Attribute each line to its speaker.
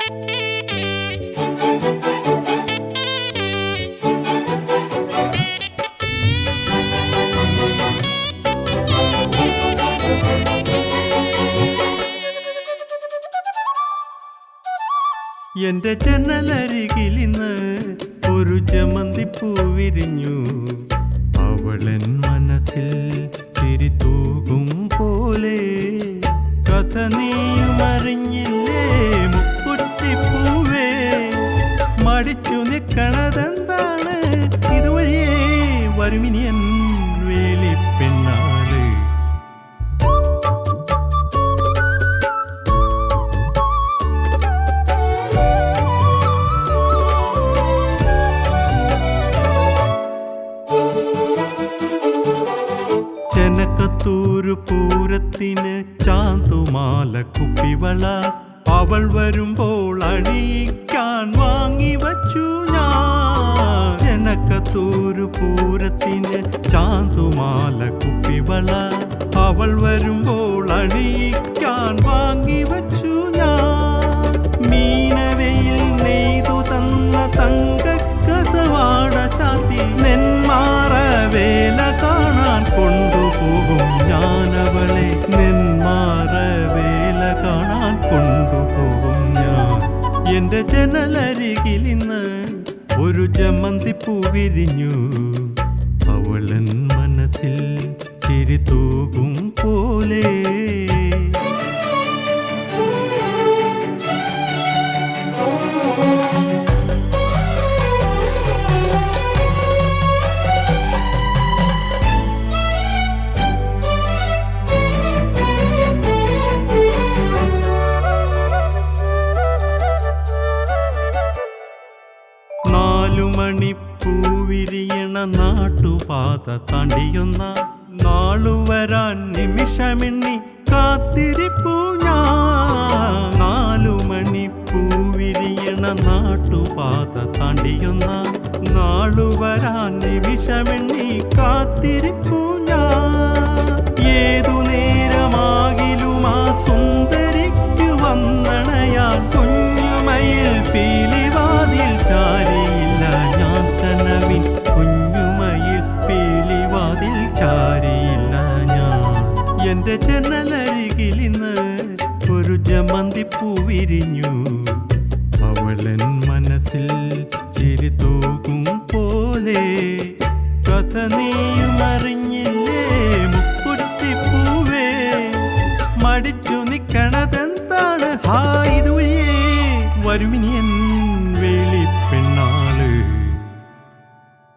Speaker 1: എന്റെ ജനലരികിലിന്ന് ഒരു ജമന്തിപ്പൂ വിരിഞ്ഞു. അവളൻ മനസ്സിൽ ചിരി തൂകും പോലെ. കഥ നീയും അറിഞ്ഞില്ലേ മുക്കുറ്റിപ്പൂവേ? മടിച്ചു നിൽക്കണതെന്താണ്? ഇതുവഴിയേ വരുമിനിയൻ വേലിപ്പെണ്ണാള്. ചെനക്കത്തൂരു പൂരത്തിന് ചാന്തുമാല കുപ്പിവള അവൾ വരുമ്പോൾ അണിയിക്കാൻ വാങ്ങി വച്ചു ഞാൻ. ചെനക്കത്തൂരു പൂരത്തിന് ചാന്തുമാല കുപ്പിവള അവൾ വരുമ്പോൾ അണിയിക്കാൻ വാങ്ങി വച്ചു ഞാൻ. മീനവയിൽ നെയ്തു തന്ന തങ്കക്കസവാട ചാത്തി നെന്മാറ വേല കാണാൻ കൊണ്ടുപോകും ഞാനവളെ. നെന്മാറ വേല കാണാൻ കൊണ്ടുപോകും ഞാൻ. എന്റെ ജനലരികിലിന്ന് ഒരു ജമന്തിപ്പൂ വിരിഞ്ഞു. അവളൻ മനസ്സിൽ ചിരി തൂകും പോലെ. മണിപ്പൂവിരിയണ നാട്ടുപാത താണ്ടിയൊന്ന നാളുവരാൻ നിമിഷമെണ്ണി കാത്തിരിപ്പൂ ഞാൻ. 4 മണിപ്പൂവിരിയണ നാട്ടുപാത താണ്ടിയൊന്ന നാളുവരാൻ നിമിഷമെണ്ണി കാത്തിരിപ്പൂ ഞാൻ. ഏതു നേരമാകിലും ആ സുന്ദരിക്കു വന്നണയാൻ കുഞ്ഞുമയിൽ പീലിവാതിൽ ചാരിയില്ല ഞാൻ കനവിൻ. കുഞ്ഞുമയിൽ പീലിവാതിൽ ചാരിയില്ല ഞാൻ. എന്റെ ജനലരികിലിന്ന് ഒരു ജമന്തിപ്പൂ വിരിഞ്ഞു. അവളൻ മനസ്സിൽ ചിരി തൂകും പോലെ. കഥ നീയും അറിഞ്ഞില്ലേ മുക്കുറ്റിപ്പൂവേ? മടിച്ചു നിൽക്കണതെന്താണ്? ഇതുവഴിയേ വരുമിനിയൻ